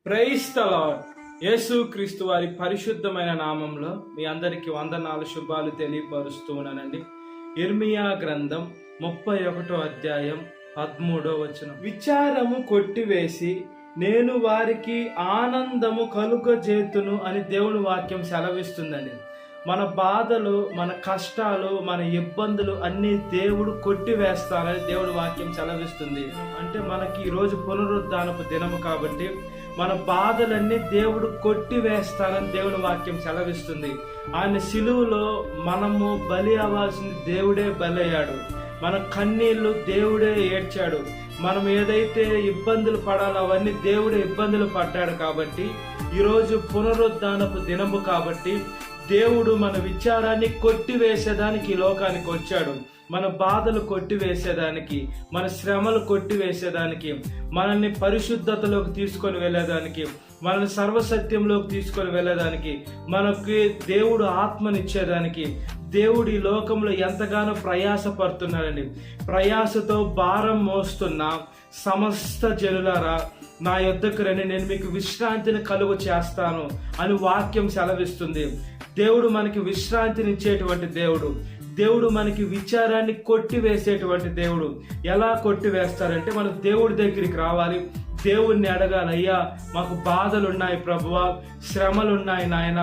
Praise the lord. యేసు క్రీస్తు వారి పరిశుద్ధమైన నామంలో మీ అందరికీ వందనాలు శుభాలు తెలియపరుస్తూ ఉన్నానండి. ఇర్మియా గ్రంథం 31 అధ్యాయం 13 వచనం. విచారము కొట్టివేసి నేను వారికి ఆనందము కలుగజేతును అని దేవుని వాక్యం సెలవిస్తుందండి. మన బాధలు, మన కష్టాలు, మన ఇబ్బందులు అన్ని దేవుడు కొట్టివేస్తారని దేవుడి వాక్యం సెలవిస్తుంది. అంటే మనకి ఈరోజు పునరుద్ధానపు దినము కాబట్టి మన బాధలన్నీ దేవుడు కొట్టివేస్తారని దేవుడి వాక్యం సెలవిస్తుంది. ఆయన సిలువలో మనము బలి అవ్వాల్సింది దేవుడే బలి అయ్యాడు. మన కన్నీళ్లు దేవుడే ఏడ్చాడు. మనం ఏదైతే ఇబ్బందులు పడాలో అవన్నీ దేవుడే ఇబ్బందులు పడ్డాడు. కాబట్టి ఈరోజు పునరుద్ధానపు దినము కాబట్టి దేవుడు మన విచారాన్ని కొట్టివేసేదానికి ఈ లోకానికి వచ్చాడు. మన బాధలు కొట్టివేసేదానికి, మన శ్రమలు కొట్టివేసేదానికి, మనల్ని పరిశుద్ధతలోకి తీసుకొని వెళ్ళేదానికి, మనల్ని సర్వసత్యంలోకి తీసుకొని వెళ్ళేదానికి, మనకి దేవుడు ఆత్మనిచ్చేదానికి దేవుడు ఈ లోకంలో ఎంతగానో ప్రయాసపడుతున్నారండి. ప్రయాసతో భారం మోస్తున్న సమస్త జనులారా నా యొద్దకు రండి, నేను మీకు విశ్రాంతిని కలుగు చేస్తాను అని వాక్యం సెలవిస్తుంది. దేవుడు మనకి విశ్రాంతినిచ్చేటువంటి దేవుడు. దేవుడు మనకి విచారాన్ని కొట్టివేసేటువంటి దేవుడు. ఎలా కొట్టివేస్తారంటే మనం దేవుడి దగ్గరికి రావాలి, దేవుణ్ణి అడగాలి. అయ్యా, మాకు బాధలున్నాయి ప్రభువా, శ్రమలున్నాయి నాయన,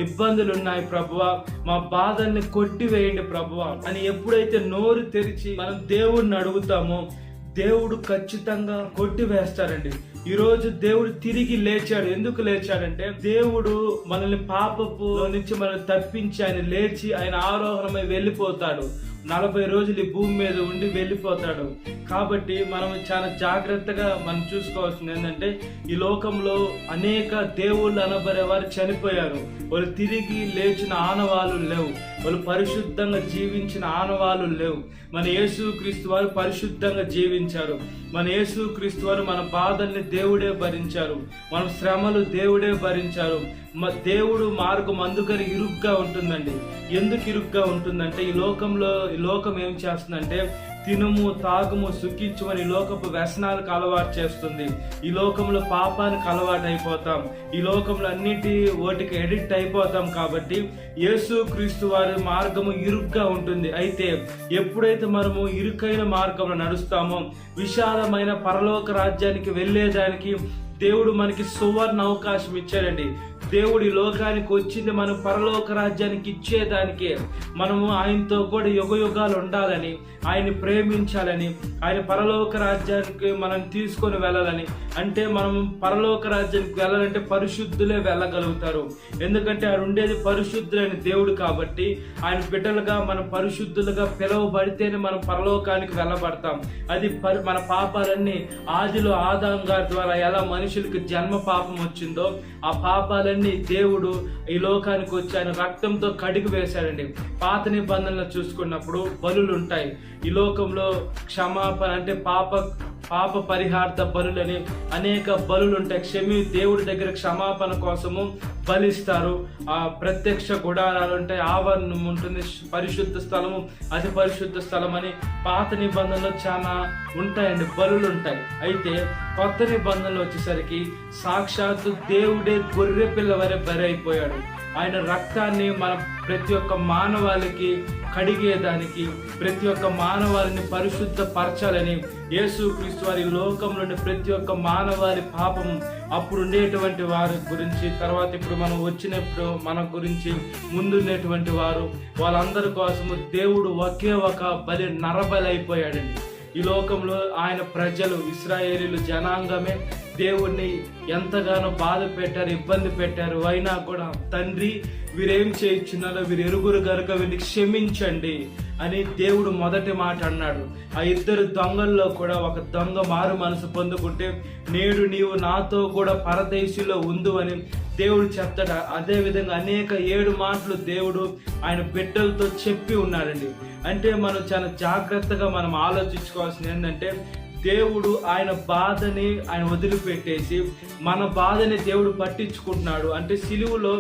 ఇబ్బందులున్నాయి ప్రభువా, మా బాధల్ని కొట్టివేయండి ప్రభువా అని ఎప్పుడైతే నోరు తెరిచి మనం దేవుడిని అడుగుతామో దేవుడు ఖచ్చితంగా కొట్టివేస్తారండి. ఈరోజు దేవుడు తిరిగి లేచాడు. ఎందుకు లేచాడంటే దేవుడు మనల్ని పాపపు నుంచి మనల్ని తప్పించి ఆయన లేచి ఆయన ఆరోహణమై వెళ్ళిపోతాడు. 40 రోజులు ఈ భూమి మీద ఉండి వెళ్ళిపోతాడు. కాబట్టి మనం చాలా జాగ్రత్తగా మనం చూసుకోవాల్సింది ఏంటంటే ఈ లోకంలో అనేక దేవుళ్ళు అనబడే వారు చనిపోయారు. వాళ్ళు తిరిగి లేచిన ఆనవాళ్ళు లేవు. వాళ్ళు పరిశుద్ధంగా జీవించిన ఆనవాళ్ళు లేవు. మన యేసు క్రీస్తు వారు పరిశుద్ధంగా జీవించారు. మన యేసు క్రీస్తు వారు మన బాధల్ని దేవుడే భరించారు. మన శ్రమలు దేవుడే భరించారు. దేవుడు మార్గం అందుకని ఇరుగ్గా ఉంటుందండి. ఎందుకు ఇరుగ్గా ఉంటుందంటే ఈ లోకం ఏం చేస్తుందంటే తినుము, తాగుము, సుఖించుమని లోకపు వ్యసనాలకు అలవాటు చేస్తుంది. ఈ లోకంలో పాపానికి అలవాటు అయిపోతాం. ఈ లోకంలో అన్నిటి వాటికి ఎడిక్ట్ అయిపోతాం. కాబట్టి యేసు క్రీస్తు వారి మార్గము ఇరుగ్గా ఉంటుంది. అయితే ఎప్పుడైతే మనము ఇరుకైన మార్గంలో నడుస్తామో విశాలమైన పరలోక రాజ్యానికి వెళ్ళేదానికి దేవుడు మనకి సువర్ణ అవకాశం ఇచ్చాడండి. దేవుడు ఈ లోకానికి వచ్చింది మనం పరలోక రాజ్యానికి ఇచ్చేదానికే. మనము ఆయనతో కూడా యుగయుగాలు ఉండాలని, ఆయన్ని ప్రేమించాలని, ఆయన పరలోక రాజ్యానికి మనం తీసుకొని వెళ్ళాలని. అంటే మనం పరలోక రాజ్యానికి వెళ్ళాలంటే పరిశుద్ధులే వెళ్ళగలుగుతారు. ఎందుకంటే ఆయన ఉండేది పరిశుద్ధులైన దేవుడు కాబట్టి ఆయన బిడ్డలుగా మనం పరిశుద్ధులుగా పిలువబడితేనే మనం పరలోకానికి వెళ్ళబడతాం. అది మన పాపాలన్నీ ఆదిలో ఆదాము గారి ద్వారా ఎలా మనుషులకి జన్మ పాపం వచ్చిందో ఆ పాపాలన్నీ దేవుడు ఈ లోకానికి వచ్చి ఆయన రక్తంతో కడిగి వేశాడండి. పాత నిబంధనలు చూసుకున్నప్పుడు బలులు ఉంటాయి. ఈ లోకంలో క్షమాపణ అంటే పాప పరిహార్థ బలులని అనేక బలులు ఉంటాయి. దేవుడి దగ్గర క్షమాపణ కోసము బలిస్తారు. ఆ ప్రత్యక్ష గుడారాలు ఉంటాయి, ఆవరణం ఉంటుంది, పరిశుద్ధ స్థలము, అతి పరిశుద్ధ స్థలం అని పాత నిబంధనలు చాలా ఉంటాయండి, బలులు ఉంటాయి. అయితే కొత్త నిబంధనలు వచ్చేసరికి సాక్షాత్తు దేవుడే గొర్రె పిల్ల వరే బలి అయిపోయాడు. ఆయన రక్తాన్ని మన ప్రతి ఒక్క మానవాళికి కడిగేదానికి, ప్రతి ఒక్క మానవాళిని పరిశుద్ధ పరచాలని యేసు క్రీస్తు వారి లోకంలోని ప్రతి ఒక్క మానవాళి పాపం అప్పుడు ఉండేటువంటి వారి గురించి, తర్వాత ఇప్పుడు మనం వచ్చినప్పుడు మన గురించి ముందుండేటువంటి వారు వాళ్ళందరి కోసము దేవుడు ఒకే ఒక బలి నరబలి అయిపోయాడండి. ఈ లోకంలో ఆయన ప్రజలు ఇశ్రాయేలీలు జనాంగమే దేవుణ్ణి ఎంతగానో బాధ పెట్టారు, ఇబ్బంది పెట్టారు. అయినా కూడా తండ్రి వీరేం చేయించున్నారో వీరు ఎరుగురు గనుక వీరిని క్షమించండి అని దేవుడు మొదటి మాట అన్నాడు. ఆ ఇద్దరు దొంగల్లో కూడా ఒక దొంగ మారు మనసు పొందుకుంటే నేడు నీవు నాతో కూడా పరదేశిలో ఉండు అని దేవుడు చెప్తాడు. అదే విధంగా అనేక 7 మాటలు దేవుడు ఆయన బిడ్డలతో చెప్పి ఉన్నాడండి. అంటే మనం చాలా జాగ్రత్తగా మనం ఆలోచించుకోవాల్సింది ఏంటంటే దేవుడు ఆయన బాధని ఆయన వదిలిపెట్టేసి మన బాధని దేవుడు పట్టించుకుంటున్నాడు. అంటే సిలువలో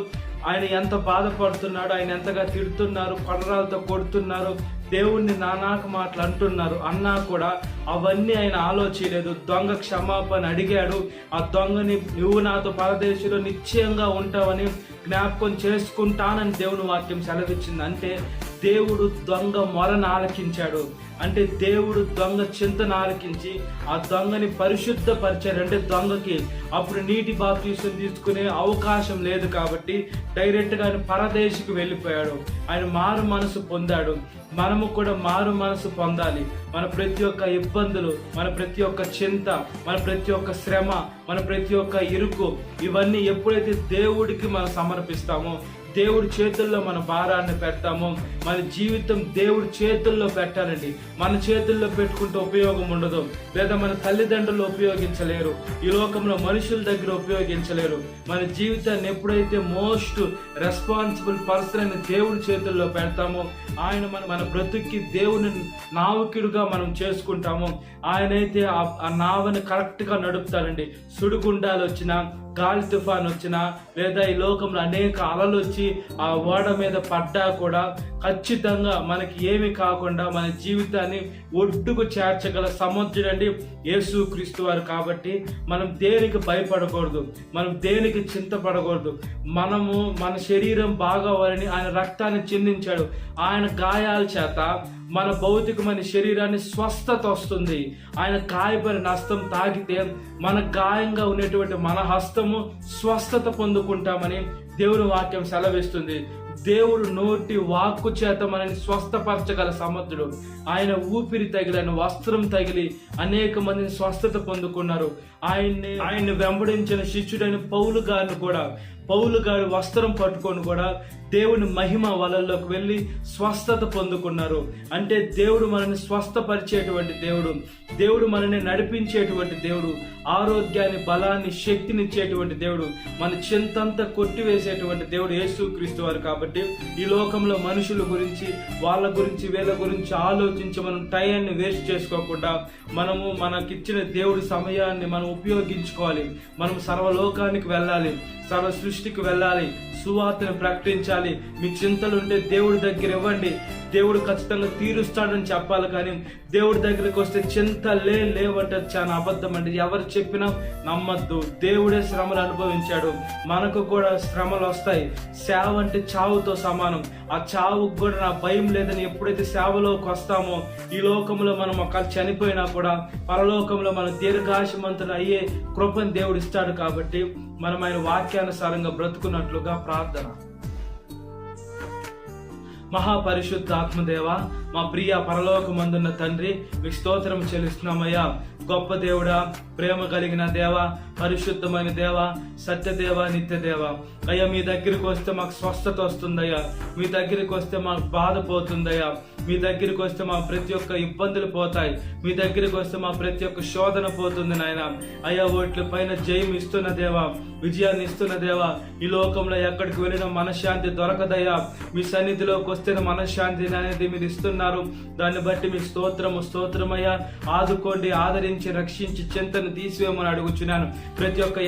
ఆయన ఎంత బాధపడుతున్నాడు, ఆయన ఎంతగా తిడుతున్నారు, కొడరాలతో కొడుతున్నారు, దేవుణ్ణి నానాక మాటలు అంటున్నారు అన్నా కూడా అవన్నీ ఆయన ఆలోచించలేదు. దొంగ క్షమాపణ అడిగాడు. ఆ దొంగని నువ్వు నాతో పరదేశంలో నిశ్చయంగా ఉంటావని జ్ఞాపకం చేసుకుంటానని దేవుని వాక్యం సెలవిచ్చింది. అంటే దేవుడు దొంగ మొరను ఆలకించాడు. అంటే దేవుడు దొంగ చింతను ఆలకించి ఆ దొంగని పరిశుద్ధపరిచాడు. అంటే దొంగకి అప్పుడు నీటి బాప్తీసం తీసుకునే అవకాశం లేదు కాబట్టి డైరెక్ట్గా ఆయన పరదేశికి వెళ్ళిపోయాడు. ఆయన మారు మనసు పొందాడు. మనము కూడా మారు మనసు పొందాలి. మన ప్రతి ఒక్క ఇబ్బందులు, మన ప్రతి ఒక్క చింత, మన ప్రతి ఒక్క శ్రమ, మన ప్రతి ఒక్క ఇరుకు, ఇవన్నీ ఎప్పుడైతే దేవుడికి మనం సమర్పిస్తామో, దేవుడి చేతుల్లో మన భారాన్ని పెడతామో, మన జీవితం దేవుడి చేతుల్లో పెట్టాలండి. మన చేతుల్లో పెట్టుకుంటే ఉపయోగం ఉండదు. లేదా మన తల్లిదండ్రులు ఉపయోగించలేరు, ఈ లోకంలో మనుషుల దగ్గర ఉపయోగించలేరు. మన జీవితాన్ని ఎప్పుడైతే మోస్ట్ రెస్పాన్సిబుల్ పర్సన్ అని దేవుడి చేతుల్లో పెడతామో, ఆయన మన బ్రతుక్కి దేవుని నావికుడిగా మనం చేసుకుంటామో, ఆయనైతే ఆ నావని కరెక్ట్గా నడుపుతాడండి. సుడిగుండాలు వచ్చినా, గాలి తుఫాన్ వచ్చినా, లేదా ఈ లోకంలో అనేక అలలు వచ్చి ఆ ఓడ మీద పడ్డా కూడా ఖచ్చితంగా మనకి ఏమి కాకుండా మన జీవితాన్ని ఒడ్డుకు చేర్చగల సముద్రుడండి యేసుక్రీస్తు వారు. కాబట్టి మనం దేనికి భయపడకూడదు, మనం దేనికి చింతపడకూడదు. మనము మన శరీరం బాగోవాలని ఆయన రక్తాన్ని చిందించాడు. ఆయన గాయాల చేత మన భౌతికమైన శరీరాన్ని స్వస్థత వస్తుంది. ఆయన గాయపడిన హస్తం తాకితే మన గాయంగా ఉన్నటువంటి మన హస్తము స్వస్థత పొందుకుంటామని దేవుని వాక్యం సెలవిస్తుంది. దేవుడు నోటి వాక్కు చేత మనని స్వస్థపరచగల సమర్థుడు. ఆయన ఊపిరి తగిలి, ఆయన వస్త్రం తగిలి అనేక మందిని స్వస్థత పొందుకున్నారు. ఆయన్ని వెంబడించిన శిష్యుడైన పౌలు గారి వస్త్రం పట్టుకొని కూడా దేవుని మహిమ వలల్లోకి వెళ్ళి స్వస్థత పొందుకున్నారు. అంటే దేవుడు మనల్ని స్వస్థపరిచేటువంటి దేవుడు, దేవుడు మనల్ని నడిపించేటువంటి దేవుడు, ఆరోగ్యాన్ని, బలాన్ని, శక్తినిచ్చేటువంటి దేవుడు, మన చింతంతా కొట్టివేసేటువంటి దేవుడు యేసుక్రీస్తు వారు. కాబట్టి ఈ లోకంలో మనుషుల గురించి, వాళ్ళ గురించి, వీళ్ళ గురించి ఆలోచించి మనం టైంని వేస్ట్ చేసుకోకుండా మనము మనకిచ్చిన దేవుడి సమయాన్ని మనం ఉపయోగించుకోవాలి. మనం సర్వలోకానికి వెళ్ళాలి, సర్వ సృష్టికి వెళ్ళాలి, సువార్తను ప్రకటించాలి. మీ చింతలుంటే దేవుడి దగ్గర ఇవ్వండి, దేవుడు ఖచ్చితంగా తీరుస్తాడని చెప్పాలి. కానీ దేవుడి దగ్గరికి వస్తే చింత లేవంటే చాలా అబద్ధం అండి. ఎవరు చెప్పినా నమ్మద్దు. దేవుడే శ్రమలు అనుభవించాడు, మనకు కూడా శ్రమలు వస్తాయి. సేవ అంటే చావుతో సమానం. ఆ చావుకు కూడా నా భయం లేదని ఎప్పుడైతే సేవలోకి వస్తామో, ఈ లోకంలో మనం ఒక చనిపోయినా కూడా పరలోకంలో మనం దీర్ఘాయుష్మంతులు అయ్యే కృపను దేవుడు ఇస్తాడు. కాబట్టి మనం ఆయన వాక్యానుసారంగా బ్రతుకున్నట్లుగా ప్రార్థన. మహాపరిశుద్ధ ఆత్మదేవ, మా ప్రియ పరలోకమందున్న తండ్రి, మీకు స్తోత్రం చెల్లిస్తున్నామయ్యా. గొప్ప దేవుడా, ప్రేమ కలిగిన దేవ, పరిశుద్ధమైన దేవ, సత్యదేవ, నిత్యదేవ. అయ్యా, మీ దగ్గరికి వస్తే మాకు స్వస్థత వస్తుందయ్యా. మీ దగ్గరికి వస్తే మాకు బాధ పోతుందయ్యా. మీ దగ్గరికి వస్తే మా ప్రతి ఒక్క ఇబ్బందులు పోతాయి. మీ దగ్గరికి వస్తే మా ప్రతి ఒక్క శోధన పోతుంది నాయన. అయ్యా, వాటి పైన జయం ఇస్తున్న దేవా, విజయాన్ని ఇస్తున్న దేవా. ఈ లోకంలో ఎక్కడికి వెళ్ళిన మనశ్శాంతి దొరకదయ్యా. మీ సన్నిధిలోకి వస్తే మనశ్శాంతి అనేది మీరు ఇస్తున్నారు. దాన్ని బట్టి మీ స్తోత్రమయ్యా. ఆదుకోండి, ఆదరించి, రక్షించి, చింతను తీసివేయమని అడుగుచున్నాను. ప్రతి ఒక్క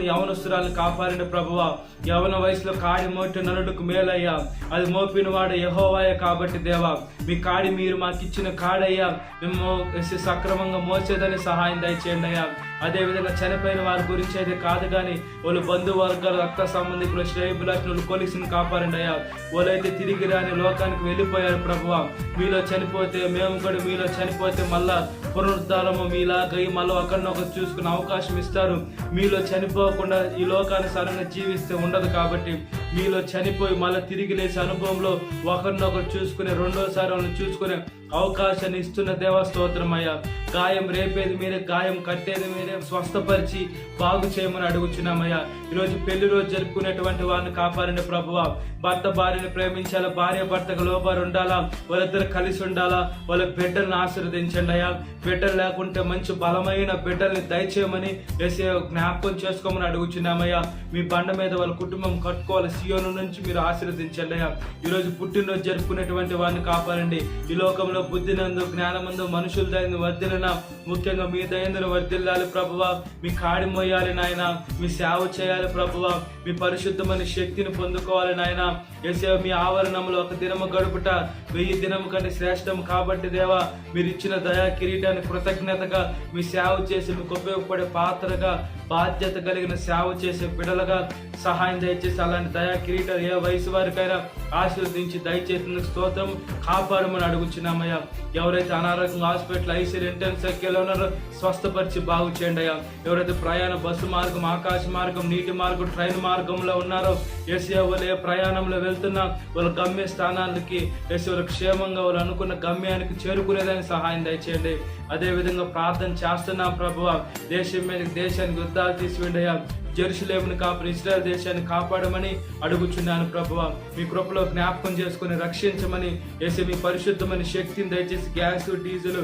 యవనస్తురాలను కాపాడిన ప్రభువా. యవన వయసులో కాడి మోటి నరుడుకు మేలయ్యా. అది మోపిన వాడు యెహోవాయే. కాబట్టి దేవా, మీ కాడి మీరు మాకు ఇచ్చిన కాడయ్యా, మేము సక్రమంగా మోసేదని సహాయం దయచేయండి అయ్యా. అదేవిధంగా చనిపోయిన వారి గురించి అయితే కాదు కానీ వాళ్ళు బంధువర్గాలు, రక్త సంబంధికులు, శ్రేయభిలాషులు కొలిసిని కాపాడండి అయ్యా. వాళ్ళైతే తిరిగి రాని లోకానికి వెళ్ళిపోయారు ప్రభువా. మీలో చనిపోతే మేము కూడా మీలో చనిపోతే మళ్ళా పునరుద్ధారము మీలాగా మళ్ళీ ఒకరినొకరు చూసుకునే అవకాశం ఇస్తారు. మీలో చనిపోకుండా ఈ లోకానుసారంగా జీవిస్తే ఉండదు. కాబట్టి మీలో చనిపోయి మళ్ళీ తిరిగి లేచే అనుభవంలో ఒకరినొకరు చూసుకునే, రెండోసారి వాళ్ళని చూసుకునే అవకాశాన్ని ఇస్తున్న దేవా స్తోత్రమయ్యా. గాయం రేపేది మీరే, గాయం కట్టేది మీరే, స్వస్థపరిచి బాగు చేయమని అడుగుచున్నామయ్యా. ఈరోజు పెళ్లి రోజు జరుపుకునేటువంటి వారిని కాపాడిన ప్రభువా. భర్త భార్యను ప్రేమించాలా, భార్య భర్తకు లోబడి ఉండాలా, వాళ్ళిద్దరు కలిసి ఉండాలా, వాళ్ళ బిడ్డలను ఆశీర్వదించండి అయ్యా. బిడ్డలు లేకుంటే మంచి బలమైన బిడ్డల్ని దయచేయమని యేసయ్య జ్ఞాపకం చేసుకోమని అడుగుచున్నామయ్యా. మీ బండ మీద వాళ్ళ కుటుంబం కట్టుకోవాలి, సియోను నుంచి మీరు ఆశీర్వదించండి అయ్యా. ఈరోజు పుట్టినరోజు జరుపుకునేటువంటి వారిని కాపాడండి. ఈ లోకంలో బుద్ధినందు జ్ఞానమందు మనుషుల దయను వర్ధిల్లిన, ముఖ్యంగా మీ దయందును వర్ధిల్లాలి ప్రభువా. మీ కాడి మోయాలి నాయన, మీ సేవ చేయాలి ప్రభువా. మీ పరిశుద్ధమైన శక్తిని పొందుకోవాలి నాయన. యేసయ్య మీ ఆవరణంలో ఒక దినము గడుపుట 1000 దినము కంటే శ్రేష్టం కాబట్టి దేవా, మీరు ఇచ్చిన దయా కిరీటాన్ని కృతజ్ఞతగా మీ సేవ చేసి మీకు ఉపయోగపడే పాత్రగా, బాధ్యత కలిగిన సేవ చేసే బిడలుగా సహాయం దయచేసి అలాంటి దయా కిరీటాలు ఏ వయసు వారికైనా ఆశీర్వదించి దయచేసిన స్తోత్రం కాపాడమని అడుగుచున్నామయ్యా. ఎవరైతే అనారోగ్యంగా హాస్పిటల్ ఐసీలు ఇంటెన్స్ సంఖ్యలో ఉన్నారో స్వస్థపరిచి బాగు చేయండి అయ్యా. ఎవరైతే ప్రయాణ బస్సు మార్గం, ఆకాశ మార్గం, నీటి మార్గం, ట్రైన్ మార్గంలో ఉన్నారో యేసయ్య వాళ్ళు ఏ ప్రయాణంలో వెళ్తున్నా వాళ్ళ గమ్య స్థానాలకి యేసయ్య క్షేమంగా వాళ్ళు అనుకున్న గమ్యానికి చేరుకునేదానికి సహాయం దయచేయండి. అదే విధంగా ప్రార్థన చేస్తున్నాం ప్రభువా, దేశం మీద దేశానికి యుద్ధాలు తీసివేయండియా. జెరూసలేమును కాపాడి ఇశ్రాయేల్ దేశాన్ని కాపాడమని అడుగుచున్నాను ప్రభువా. మీ కృపలో జ్ఞాపకం చేసుకుని రక్షించమని యేసయ్య మీ పరిశుద్ధమైన శక్తిని దయచేసి గ్యాస్, డీజిల్,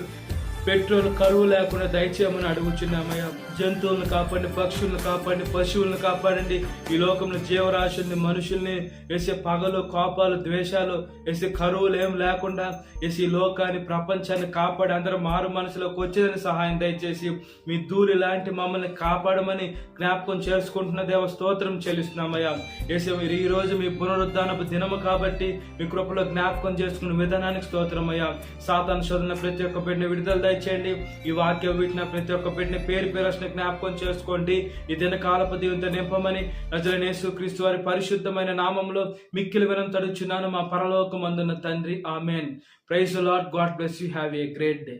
పెట్రోల్ కరువు లేకుండా దయచేయమని అడుగుచున్నామయ్యా. జంతువులను కాపాడండి, పక్షులను కాపాడండి, పశువులను కాపాడండి. ఈ లోకంలో జీవరాశుల్ని, మనుషుల్ని వేసే పగలు, కోపాలు, ద్వేషాలు, వేసే కరువులు ఏం లేకుండా వేసి ఈ లోకాన్ని, ప్రపంచాన్ని కాపాడి అందరూ మారు మనసులోకి వచ్చేదని సహాయం దయచేసి మీ ధూళి లాంటి మమ్మల్ని కాపాడమని జ్ఞాపకం చేసుకుంటున్న దేవ స్తోత్రం చెల్లిస్తున్నామయ్యా. వేసే మీరు ఈ రోజు మీ పునరుద్ధానపు దినము కాబట్టి మీ కృపలో జ్ఞాపకం చేసుకున్న విధానానికి స్తోత్రం అయ్యా. సాతాను శోధన ప్రతి ఒక్క బిడ్డని విడుదల దయచేయండి. ఈ వాక్యం వీటిన ప్రతి ఒక్క బిడ్డని పేరు పేరు జ్ఞాపకం చేసుకోండి. ఈ దిన కాలపు దీవెనతో నింపమని నజరేయుడైన యేసుక్రీస్తు వారి పరిశుద్ధమైన నామములో మిక్కిలి వినయం తడుచున్నాను మా పరలోకమందున్న తండ్రి, amen. Praise the Lord. God bless you. Have a great day.